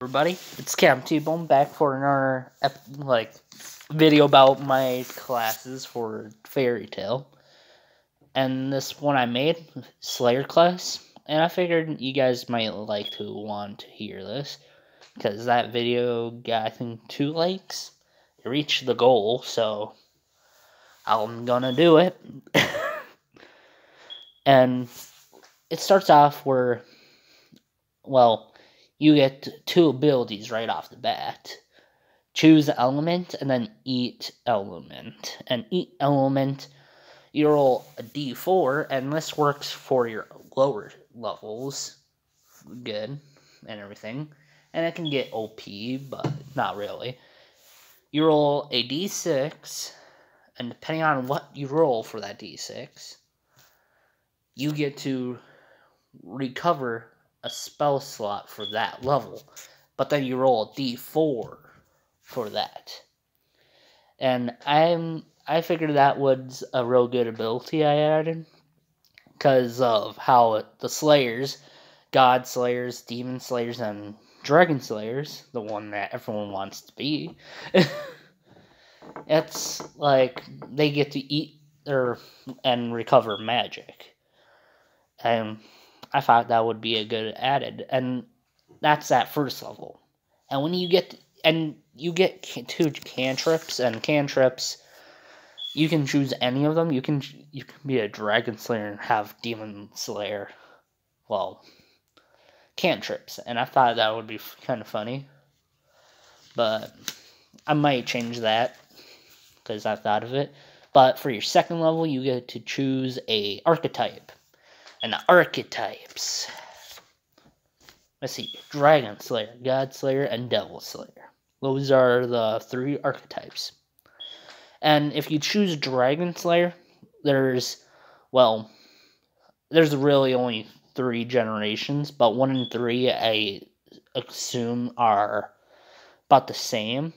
Everybody, it's Cam T-Bone back for another video about my classes for Fairy Tale. And this one I made, Slayer class, and I figured you guys might like to want to hear this, because that video got, I think, 2 likes. It reached the goal, so I'm gonna do it. And it starts off where, well, you get 2 abilities right off the bat. Choose element and then eat element. And eat element, you roll a d4, and this works for your lower levels. Good, and everything. And it can get OP, but not really. You roll a d6, and depending on what you roll for that d6, you get to recover a spell slot for that level, but then you roll a d4 for that. And I figured that was a real good ability I added, because of how the Slayers, God Slayers, Demon Slayers, and Dragon Slayers, the one that everyone wants to be, it's like they get to eat and recover magic. And I thought that would be a good added, and that's that first level. And when you get 2 cantrips, and cantrips, you can choose any of them. You can be a Dragon Slayer and have Demon Slayer, well, cantrips, and I thought that would be kind of funny. But I might change that because I thought of it. But for your second level, you get to choose a archetype. And the archetypes, let's see, Dragon Slayer, God Slayer, and Devil Slayer. Those are the 3 archetypes. And if you choose Dragon Slayer, there's really only 3 generations, but 1 and 3 I assume are about the same.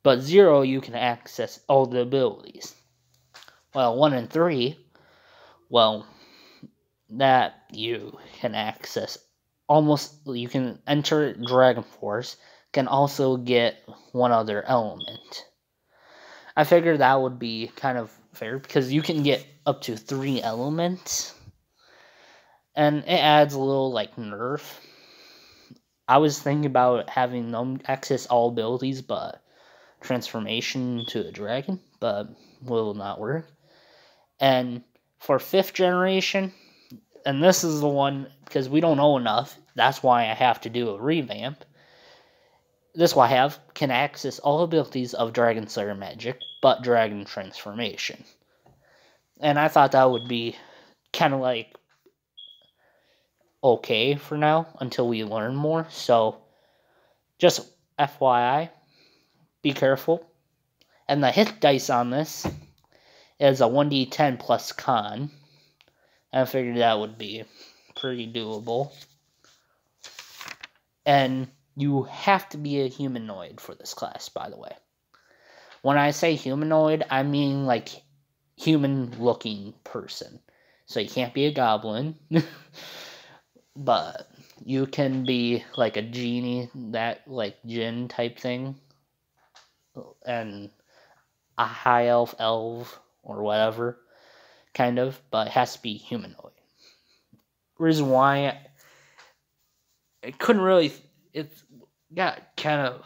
But 0, you can access all the abilities. Well, 1 and 3, that you can access you can enter Dragon Force, can also get one other element. I figured that would be kind of fair, because you can get up to 3 elements, and it adds a little, nerf. I was thinking about having them access all abilities, but transformation to a dragon, but will not work. And for 5th generation, and this is the one, because we don't know enough, that's why I have to do a revamp. This one I have can access all abilities of Dragon Slayer magic, but Dragon Transformation. And I thought that would be kind of okay for now, until we learn more. So, just FYI, be careful. And the hit dice on this is a 1d10 plus con. I figured that would be pretty doable. And you have to be a humanoid for this class, by the way. When I say humanoid, I mean human-looking person. So you can't be a goblin. But you can be a genie, that djinn type thing. And a high elf, or whatever. Kind of, but it has to be humanoid. Reason why it got kind of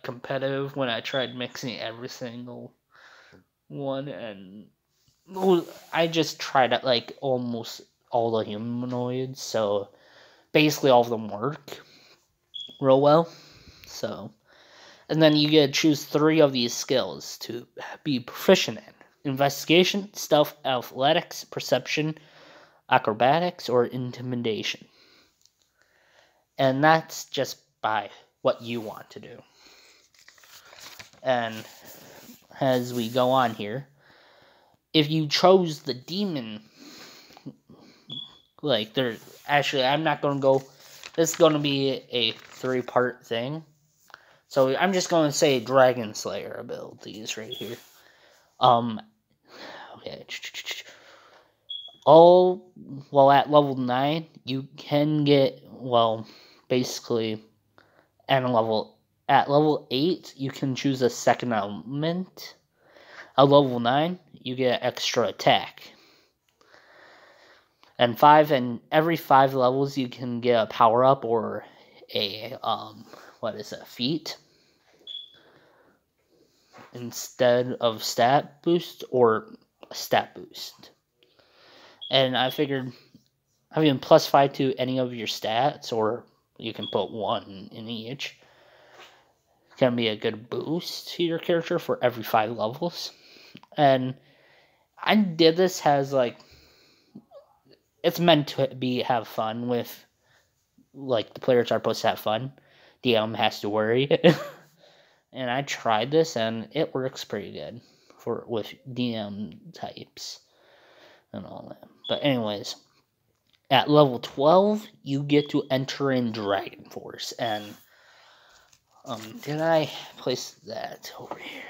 competitive when I tried mixing every single one, and I just tried it almost all the humanoids, so basically all of them work real well. So, and then you get to choose 3 of these skills to be proficient in: investigation, stealth, athletics, perception, acrobatics, or intimidation. And that's just by what you want to do. And as we go on here, if you chose the demon, I'm not going to go, this is going to be a 3-part thing. So I'm just going to say Dragon Slayer abilities right here. Okay. At level 9, you can get, basically And at level 8, you can choose a second element. At level 9, you get extra attack. And every 5 levels, you can get a power up or a feat instead of stat boost or stat boost. And I figured having +5 to any of your stats, or you can put 1 in each, can be a good boost to your character for every 5 levels. And I did this as it's meant to have fun with, the players are supposed to have fun. DM has to worry. And I tried this and it works pretty good with DM types and all that. But anyways, at level 12, you get to enter in Dragon Force. And did I place that over here?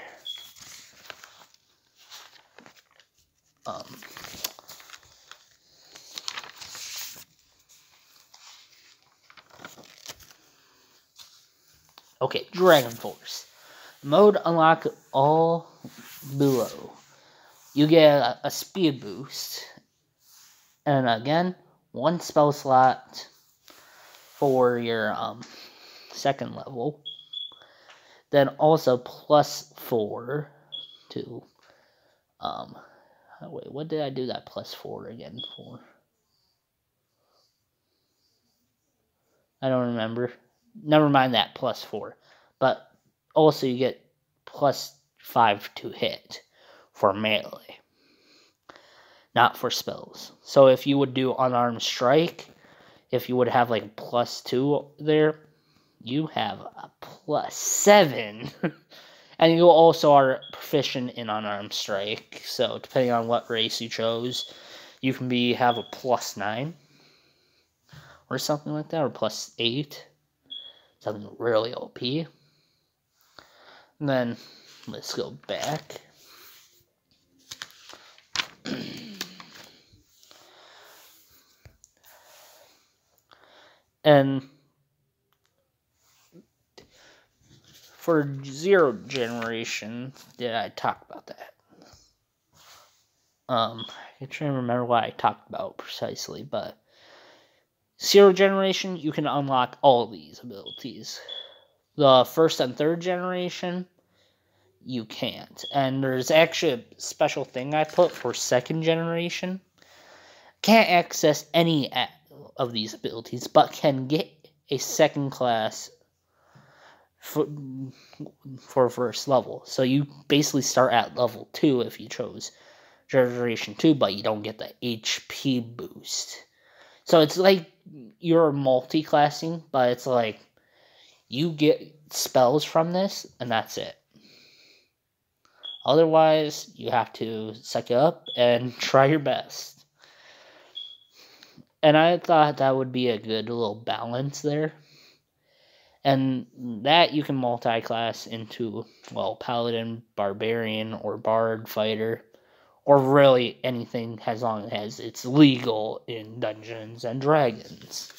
Okay, Dragon Force. Mode unlock all below. You get a speed boost. And again, 1 spell slot for your second level. Then also +4 to wait, what did I do that +4 again for? I don't remember. Never mind that +4. But also you get +5 to hit for melee. Not for spells. So if you would do unarmed strike, if you would have +2 there, you have a +7. And you also are proficient in unarmed strike. So depending on what race you chose, you can have a +9 or something like that, or +8. Something really OP. And then let's go back. And for 0 generation, did I talk about that? I'm trying to remember what I talked about precisely, but 0 generation, you can unlock all these abilities. The 1st and 3rd generation, you can't. And there's actually a special thing I put for 2nd generation. Can't access any of these abilities, but can get a 2nd class for 1st level. So you basically start at level 2 if you chose Generation 2, but you don't get the HP boost. So it's like you're multi-classing, but it's like you get spells from this, and that's it. Otherwise, you have to suck it up and try your best. And I thought that would be a good little balance there. And that you can multi-class into, Paladin, Barbarian, or Bard, Fighter, or really anything as long as it's legal in Dungeons and Dragons.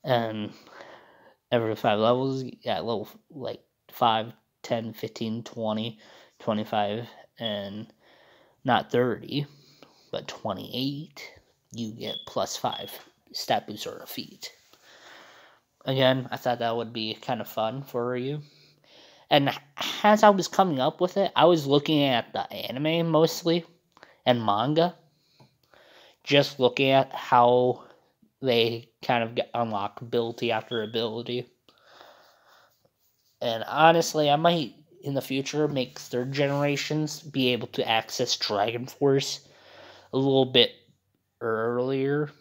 And every 5 levels, at level 5, 10, 15, 20, 25, and not 30, but 28, you get +5 stat boost or a feat. Again, I thought that would be kind of fun for you. And as I was coming up with it, I was looking at the anime mostly and manga, just looking at how they kind of unlock ability after ability. And honestly, I might in the future make 3rd generations be able to access Dragon Force a little bit earlier,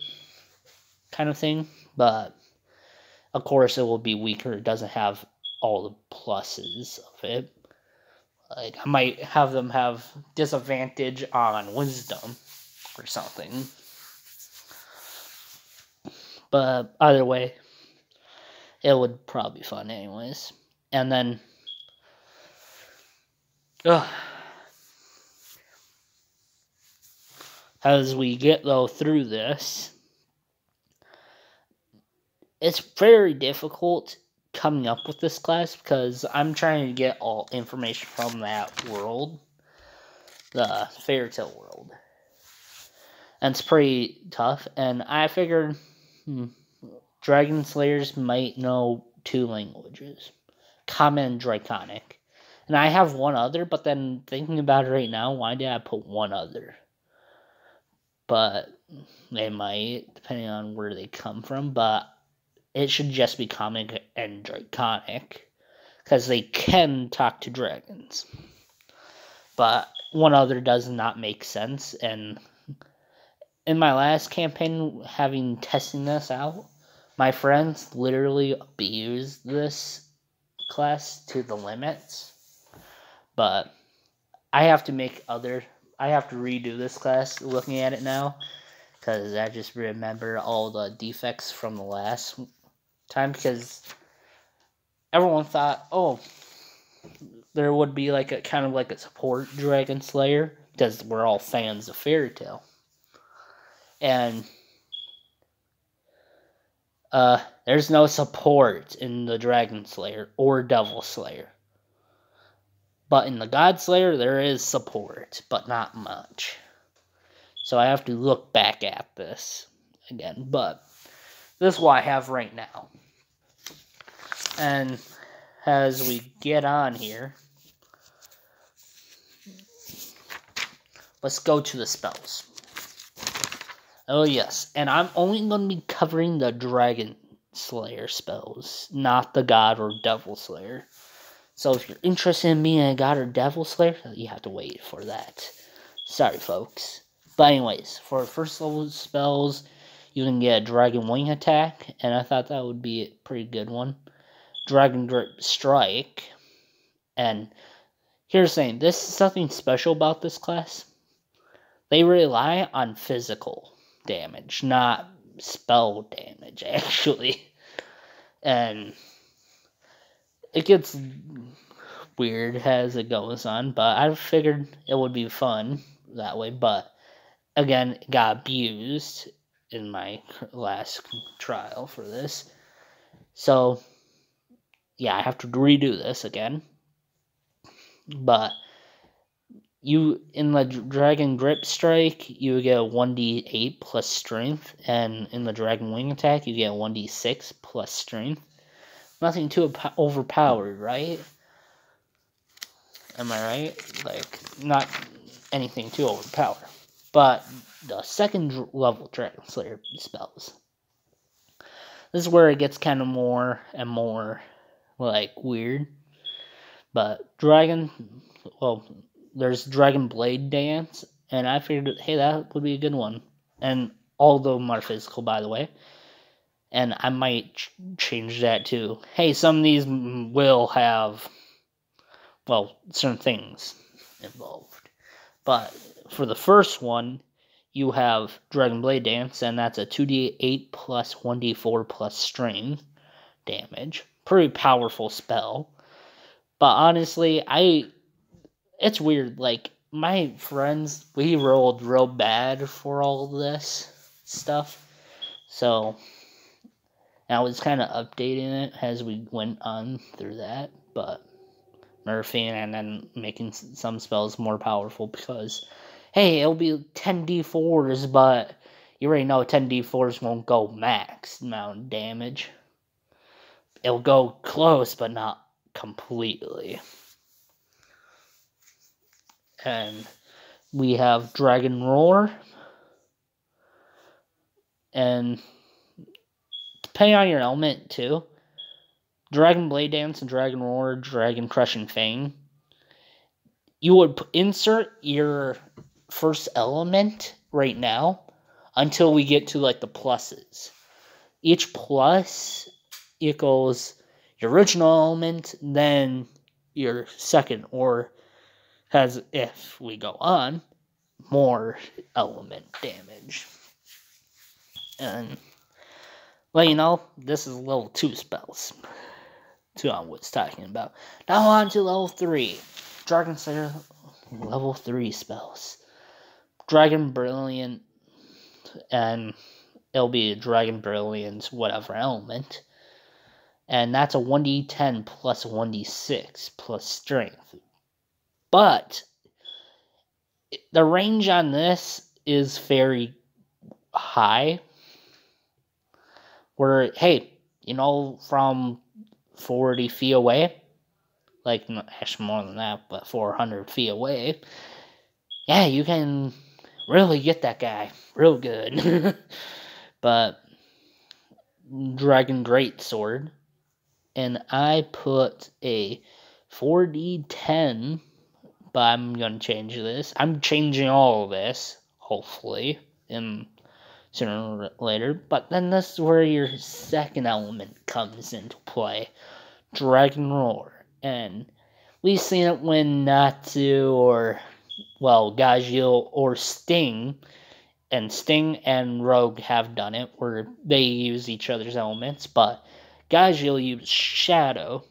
kind of thing. But of course, it will be weaker. It doesn't have all the pluses of it. I might have them have disadvantage on wisdom or something. But either way, it would probably be fun anyways. And then as we get through this, it's very difficult coming up with this class because I'm trying to get all information from that world, the fairy tale world. And it's pretty tough, and I figured Dragon Slayers might know 2 languages, Common and Draconic. And I have one other, but then thinking about it right now, why did I put one other? But they might, depending on where they come from, but it should just be Common and Draconic, because they can talk to dragons. But one other does not make sense, and in my last campaign, testing this out, my friends literally abused this class to the limits. But I have to redo this class looking at it now, because I just remember all the defects from the last time, because everyone thought, oh, there would be like a kind of like a support Dragon Slayer, because we're all fans of Fairy Tail. And there's no support in the Dragon Slayer or Devil Slayer. But in the God Slayer, there is support, but not much. So I have to look back at this again. But this is what I have right now. And as we get on here, let's go to the spells. Oh yes, and I'm only going to be covering the Dragon Slayer spells, not the God or Devil Slayer. So if you're interested in being a God or Devil Slayer, you have to wait for that. Sorry, folks. But anyways, for first level spells, you can get a Dragon Wing attack, and I thought that would be a pretty good one. Dragon Grip Strike, and here's the thing, this is something special about this class. They rely on physical damage, not spell damage, actually. And it gets weird as it goes on, but I figured it would be fun that way. But again, it got abused in my last trial for this. So, yeah, I have to redo this again. But you, in the Dragon Grip Strike, you get a 1d8 plus strength, and in the Dragon Wing attack, you get a 1d6 plus strength. Nothing too overpowered, right? Am I right? Like, not anything too overpowered. But the second level Dragon Slayer spells, this is where it gets kind of more and more, like, weird. But there's Dragon Blade Dance, and I figured, hey, that would be a good one. And all of them are physical, by the way. And I might change that too. Hey, some of these will have, certain things involved. But for the first one, you have Dragon Blade Dance, and that's a 2d8 plus 1d4 plus strength damage. Pretty powerful spell. But honestly, it's weird, like, my friends, we rolled real bad for all this stuff, so I was kind of updating it as we went on through that, but nerfing and then making some spells more powerful, because, hey, it'll be 10d4s, but you already know 10d4s won't go max amount of damage. It'll go close, but not completely. And we have Dragon Roar, and depending on your element too, Dragon Blade Dance and Dragon Roar, Dragon Crushing Fang, you would insert your first element right now until we get to like the pluses. Each plus equals your original element, then your second, or as if we go on, more element damage. And well, you know, this is level 2 spells. To on what's talking about. Now on to level 3. Dragon Slayer level 3 spells. Dragon Brilliant, and it'll be a Dragon Brilliance, whatever element. And that's a 1d10 plus 1d6 plus strength. But the range on this is very high. Where, hey, from 40 feet away, like, actually more than that, but 400 feet away, yeah, you can really get that guy real good. But Dragon Greatsword, and I put a 4d10, but I'm going to change this. I'm changing all of this, hopefully, in sooner or later. But then this is where your second element comes into play. Dragon Roar. And we've seen it when Natsu or, Gajil or Sting and Rogue have done it, where they use each other's elements, but Gajil used Shadow,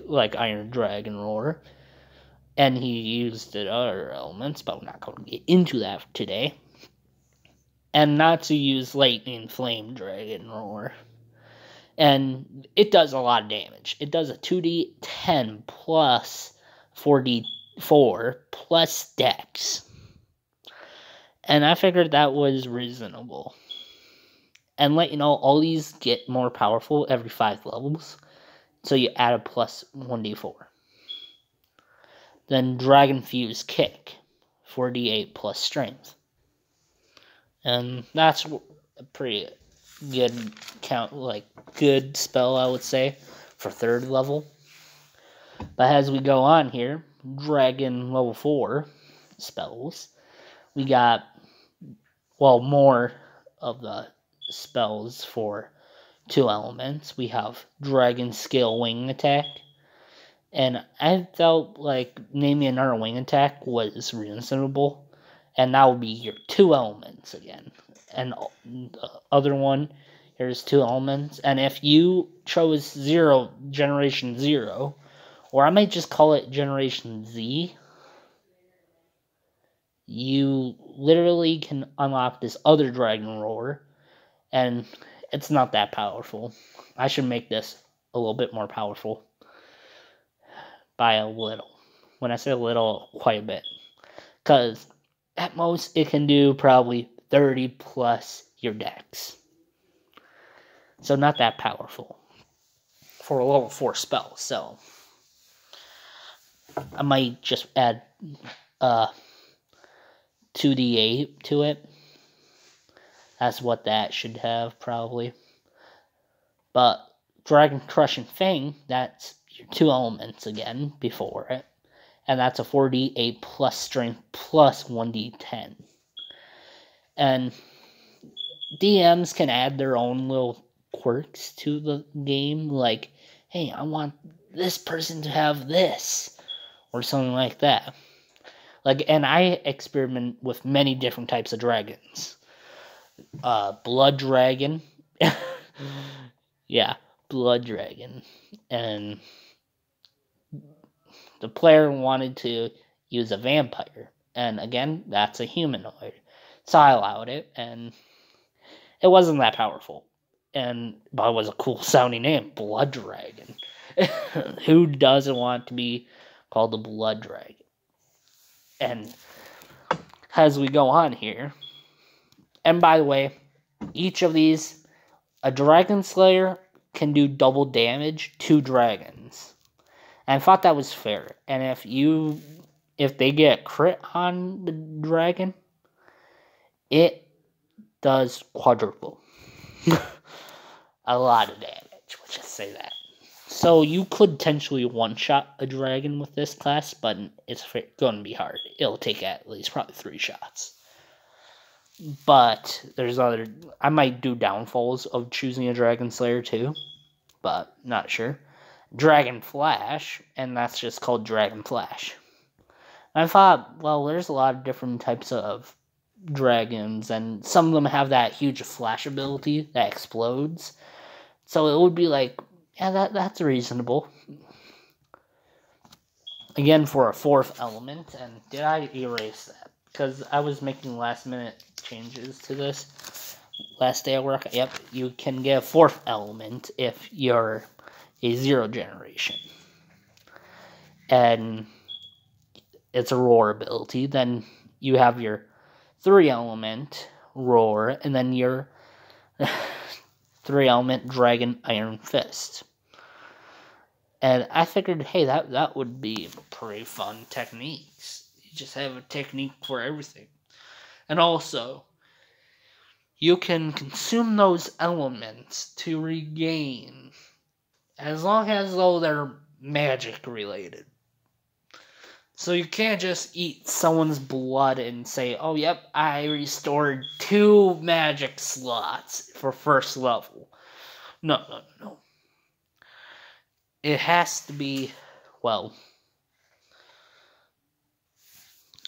like Iron Dragon Roar, and he used the other elements, but we're not going to get into that today. And Natsu used Lightning Flame Dragon Roar. And it does a lot of damage. It does a 2d10 plus 4d4 plus dex. And I figured that was reasonable. And let you know, all these get more powerful every 5 levels. So you add a plus 1d4. Then Dragon Fuse Kick, 4d8 plus strength. And that's a pretty good good spell, I would say, for 3rd level. But as we go on here, Dragon level 4 spells, we got, more of the spells for 2 elements. We have Dragon Scale Wing Attack, and I felt like naming another wing attack was reasonable, and that would be your 2 elements again. And the other one, here's 2 elements, and if you chose Generation 0, or I might just call it Generation Z, you literally can unlock this other Dragon Roar, and it's not that powerful. I should make this a little bit more powerful. By a little. When I say a little, quite a bit. Because at most, it can do probably 30 plus your dex. So not that powerful for a level 4 spell. So I might just add 2d8 to it. That's what that should have, probably. But Dragon Crushing Fang, that's your 2 elements again before it. And that's a 4d8 plus strength plus 1d10. And DMs can add their own little quirks to the game. Like, hey, I want this person to have this. Or something like that. And I experiment with many different types of dragons. Blood Dragon. Yeah, Blood Dragon. And the player wanted to use a vampire. And again, that's a humanoid. So I allowed it, and it wasn't that powerful. But it was a cool sounding name, Blood Dragon. Who doesn't want to be called the Blood Dragon? And as we go on here, and by the way, each of these, a Dragon Slayer can do double damage to dragons. And I thought that was fair. And if they get crit on the dragon, it does quadruple. A lot of damage, let's just say that. So you could potentially one-shot a dragon with this class, but it's going to be hard. It'll take at least probably 3 shots. But I might do downfalls of choosing a Dragon Slayer too, but not sure. Dragon Flash, and that's just called Dragon Flash. And I thought, there's a lot of different types of dragons, and some of them have that huge flash ability that explodes. So it would be like, yeah, that's reasonable. Again, for a 4th element, and did I erase that? Because I was making last minute changes to this. last day of work. Yep, you can get a 4th element if you're a 0 generation. And it's a roar ability. Then you have your 3 element roar, and then your 3 element dragon iron fist. And I figured, hey, that would be pretty fun techniques. You just have a technique for everything. And also, you can consume those elements to regain, as long as though they're magic related. So you can't just eat someone's blood and say, oh, yep, I restored 2 magic slots for 1st level. No. It has to be, well,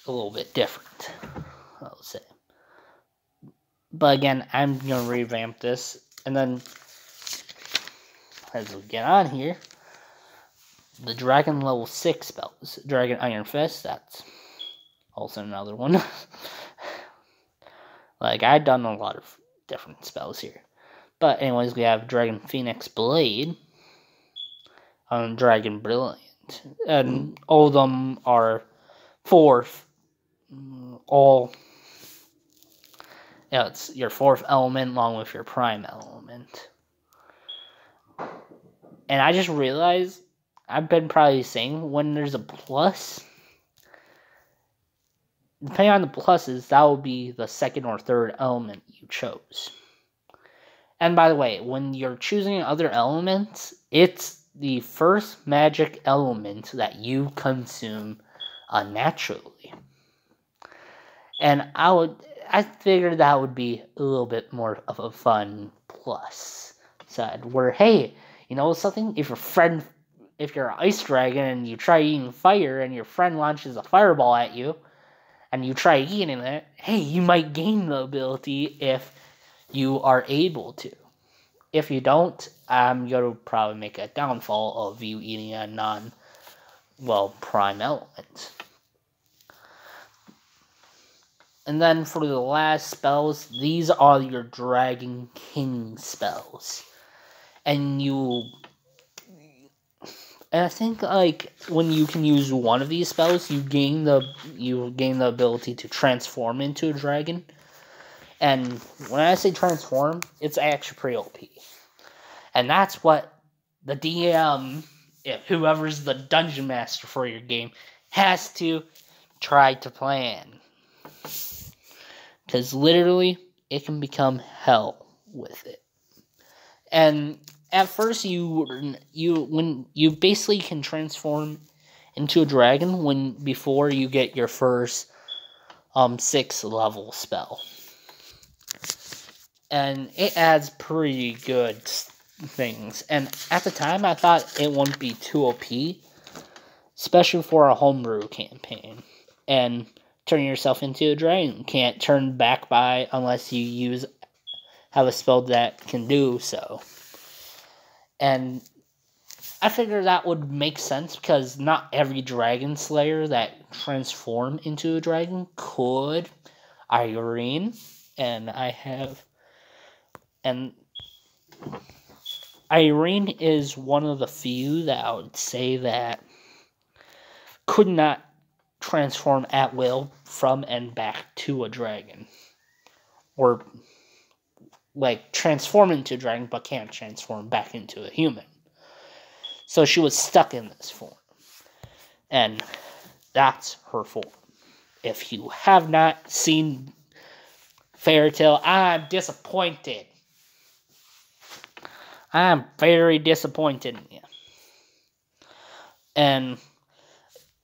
a little bit different, I'll say. But again, I'm going to revamp this. And then, as we get on here, the Dragon level 6 spells. Dragon Iron Fist, that's also another one. Like, I've done a lot of different spells here. But anyways, we have Dragon Phoenix Blade. Dragon Brilliant. And all of them are 4th. All... Yeah, it's your 4th element along with your prime element. And I just realized, I've been probably saying, when there's a plus, depending on the pluses, that will be the 2nd or 3rd element you chose. And by the way, when you're choosing other elements, it's the 1st magic element that you consume unnaturally. And I figured that would be a little bit more of a fun plus side, where, hey, you know something? If you're an ice dragon and you try eating fire and your friend launches a fireball at you and you try eating it, hey, you might gain the ability if you are able to. If you don't, I'm going to probably make a downfall of you eating a prime element. And then for the last spells, these are your Dragon King spells. And I think, like, when you can use one of these spells, you gain the ability to transform into a dragon. And when I say transform, it's actually pretty OP. And that's what the DM, whoever's the dungeon master for your game, has to try to plan. Because literally, it can become hell with it. And at first, when you basically can transform into a dragon before you get your first 6th level spell. And it adds pretty good things. And at the time, I thought it wouldn't be too OP, especially for a homebrew campaign. And turning yourself into a dragon, you can't turn back by unless you have a spell that can do so. And I figured that would make sense because not every Dragon Slayer that transform into a dragon could. Irene, and Irene is one of the few that I would say that could not transform at will from and back to a dragon. Or, like, transform into a dragon, but can't transform back into a human. So she was stuck in this form. And that's her form. If you have not seen Fairy Tail, I'm disappointed. I'm very disappointed in you. And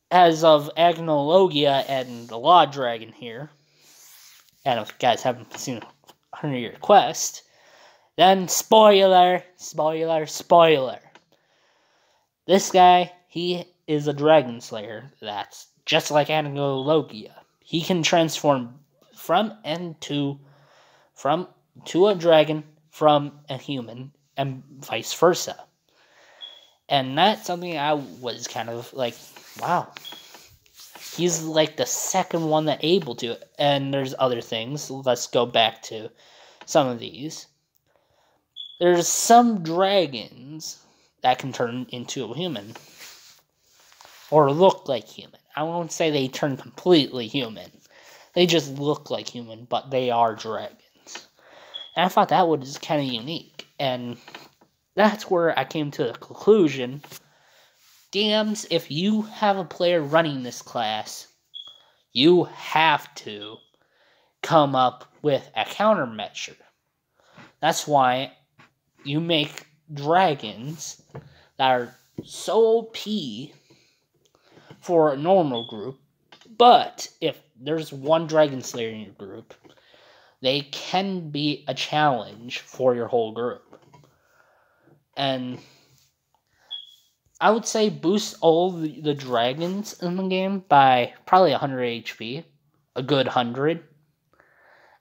as of Agnologia and the Law Dragon here, and if you guys haven't seen 100-Year Quest, then spoiler. This guy, he is a Dragon Slayer that's just like Agnologia. He can transform to a dragon from a human, and vice versa. And that's something I was kind of like, wow. He's like the second one that able to. And there's other things. Let's go back to some of these. There's some dragons that can turn into a human. Or look like human. I won't say they turn completely human. They just look like human, but they are dragons. And I thought that was kind of unique. And that's where I came to the conclusion. DMs, if you have a player running this class, you have to come up with a countermeasure. That's why you make dragons that are so OP for a normal group, but if there's one Dragon Slayer in your group, they can be a challenge for your whole group. And I would say boost all the dragons in the game by probably 100 HP, a good 100.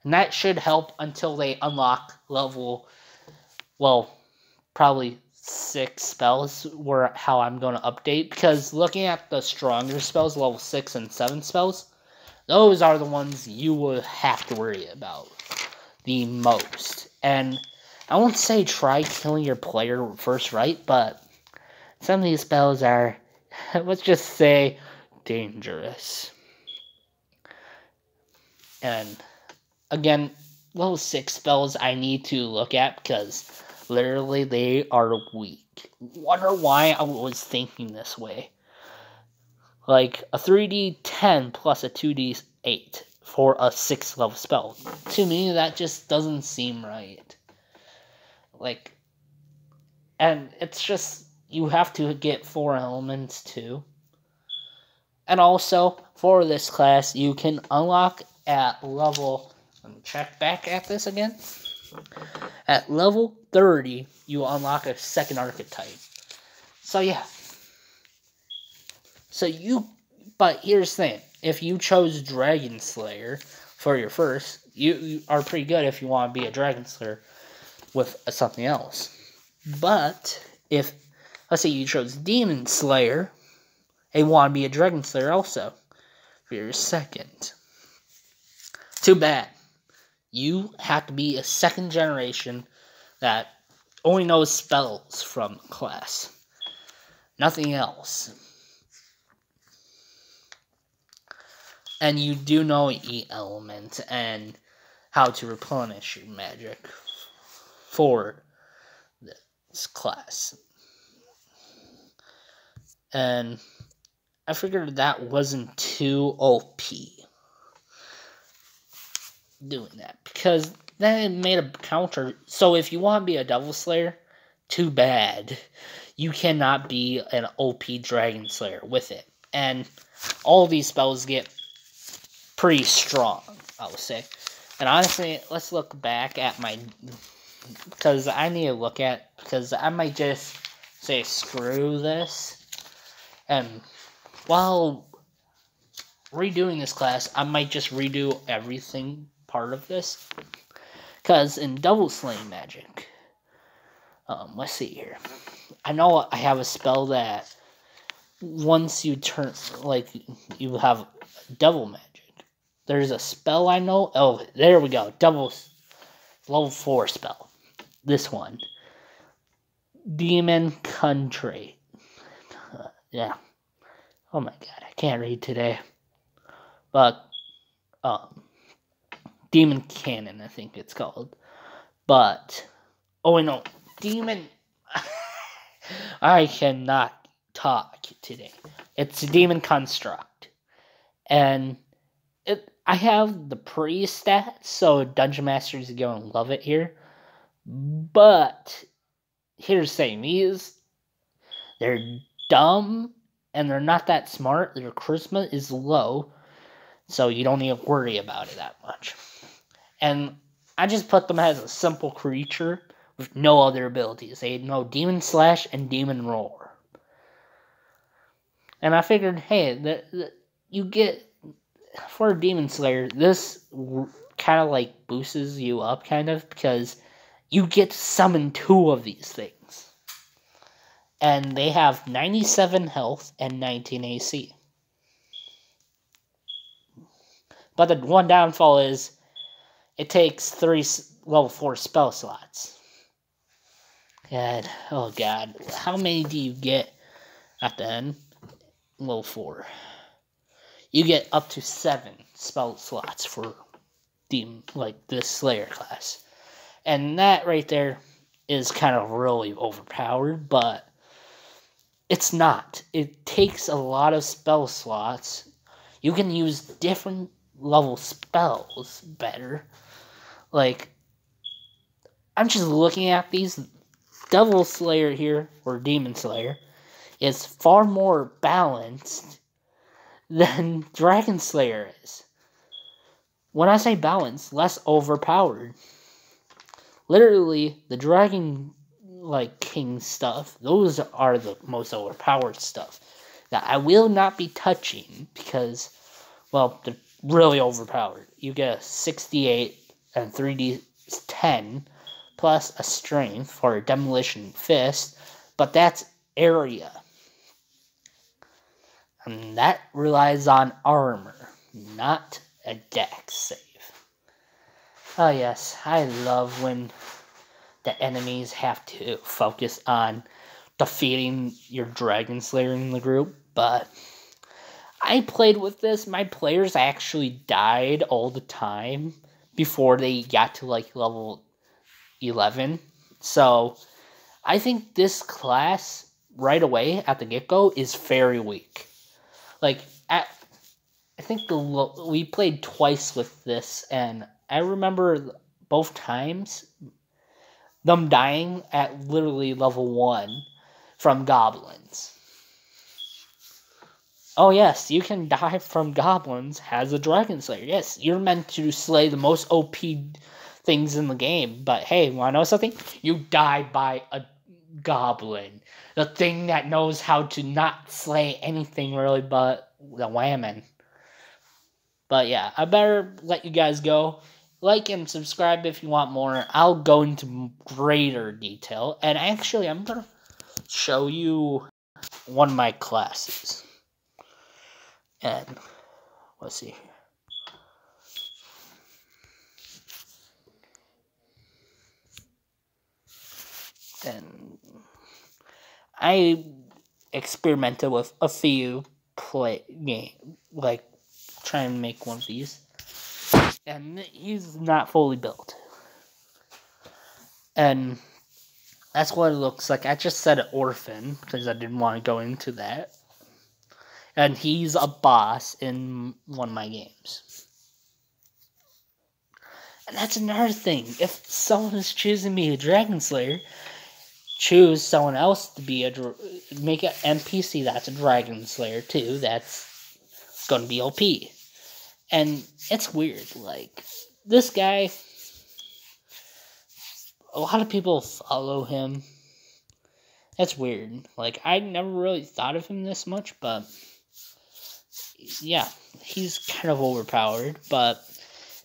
And that should help until they unlock level, well, probably 6 spells were how I'm going to update. Because looking at the stronger spells, level 6 and 7 spells, those are the ones you will have to worry about the most. And I won't say try killing your player first, right? But some of these spells are, let's just say, dangerous. And again, level 6 spells I need to look at because literally they are weak. Wonder why I was thinking this way. Like a 3d10 plus a 2d8 for a 6th level spell. To me, that just doesn't seem right. Like, and it's just, you have to get 4 elements too. And also, for this class, you can unlock at level, let me check back at this again. At level 30, you unlock a 2nd archetype. So yeah. But here's the thing. If you chose Dragon Slayer for your first, you are pretty good if you want to be a Dragon Slayer with something else. But if, let's say you chose Demon Slayer, and you want to be a Dragon Slayer also for your second. Too bad. You have to be a 2nd generation that only knows spells from the class. Nothing else. And you do know each element and how to replenish your magic for this class. And I figured that wasn't too OP doing that, because then it made a counter. So if you want to be a Devil Slayer, too bad. You cannot be an OP Dragon Slayer with it. And all these spells get pretty strong, I would say. And honestly, let's look back at my, because I need to look at, because I might just say screw this. And while redoing this class, I might just redo everything part of this. Because in double slaying magic, let's see here. I know I have a spell that once you turn, like, you have double magic. There's a spell I know. Oh, there we go. Double level 4 spell. This one. Demon Country. Yeah. Oh my god, I can't read today. But, Demon Cannon, I think it's called. But, oh wait, no. Demon... I cannot talk today. It's a Demon Construct. And I have the pre-stats, so Dungeon Masters are going to love it here. But, here's the thing. They're dumb, and they're not that smart. Their charisma is low, so you don't need to worry about it that much. And I just put them as a simple creature with no other abilities. They know Demon Slash and Demon Roar. And I figured, hey, you get... For a Demon Slayer, this kind of like boosts you up, kind of, because you get to summon 2 of these things. And they have 97 health and 19 AC. But the one downfall is, it takes level 4 spell slots. And, oh god, how many do you get at the end? Level 4. You get up to 7 spell slots for this Slayer class. And that right there is kind of really overpowered, but it's not. It takes a lot of spell slots. You can use different level spells better. Like, I'm just looking at these. Devil Slayer here, or Demon Slayer, is far more balanced than Dragon Slayer is. When I say balanced, less overpowered. Literally, the Dragon King stuff, those are the most overpowered stuff that I will not be touching because, well, they're really overpowered. You get a 68 and 3d10 plus a strength for a demolition fist, but that's area. And that relies on armor, not a dex save. Oh yes, I love when the enemies have to focus on defeating your Dragon Slayer in the group, but I played with this. My players actually died all the time before they got to level 11. So I think this class right away at the get-go is very weak. I think we played twice with this, and I remember both times them dying at literally level 1 from goblins. Oh yes, you can die from goblins as a Dragon Slayer. Yes, you're meant to slay the most OP things in the game, but hey, wanna know something? You die by a goblin. The thing that knows how to not slay anything really but the whammon. But yeah, I better let you guys go. Like and subscribe if you want more. I'll go into greater detail. And actually, I'm going to show you one of my classes. And let's see here. And I experimented with a few trying to make one of these. And he's not fully built. And that's what it looks like. I just said orphan because I didn't want to go into that. And he's a boss in one of my games. And that's another thing. If someone is choosing me a Dragon Slayer, choose someone else to be make an NPC that's a Dragon Slayer too. That's going to be OP. And it's weird, this guy, a lot of people follow him. That's weird. I never really thought of him this much, but yeah, he's kind of overpowered, but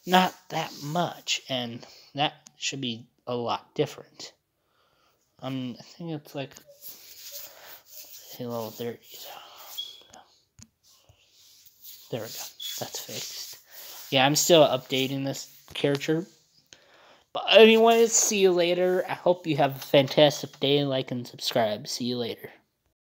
not that much, and that should be a lot different. I think it's level 30. There we go. That's fixed. Yeah, I'm still updating this character. But anyways, see you later. I hope you have a fantastic day. Like and subscribe. See you later.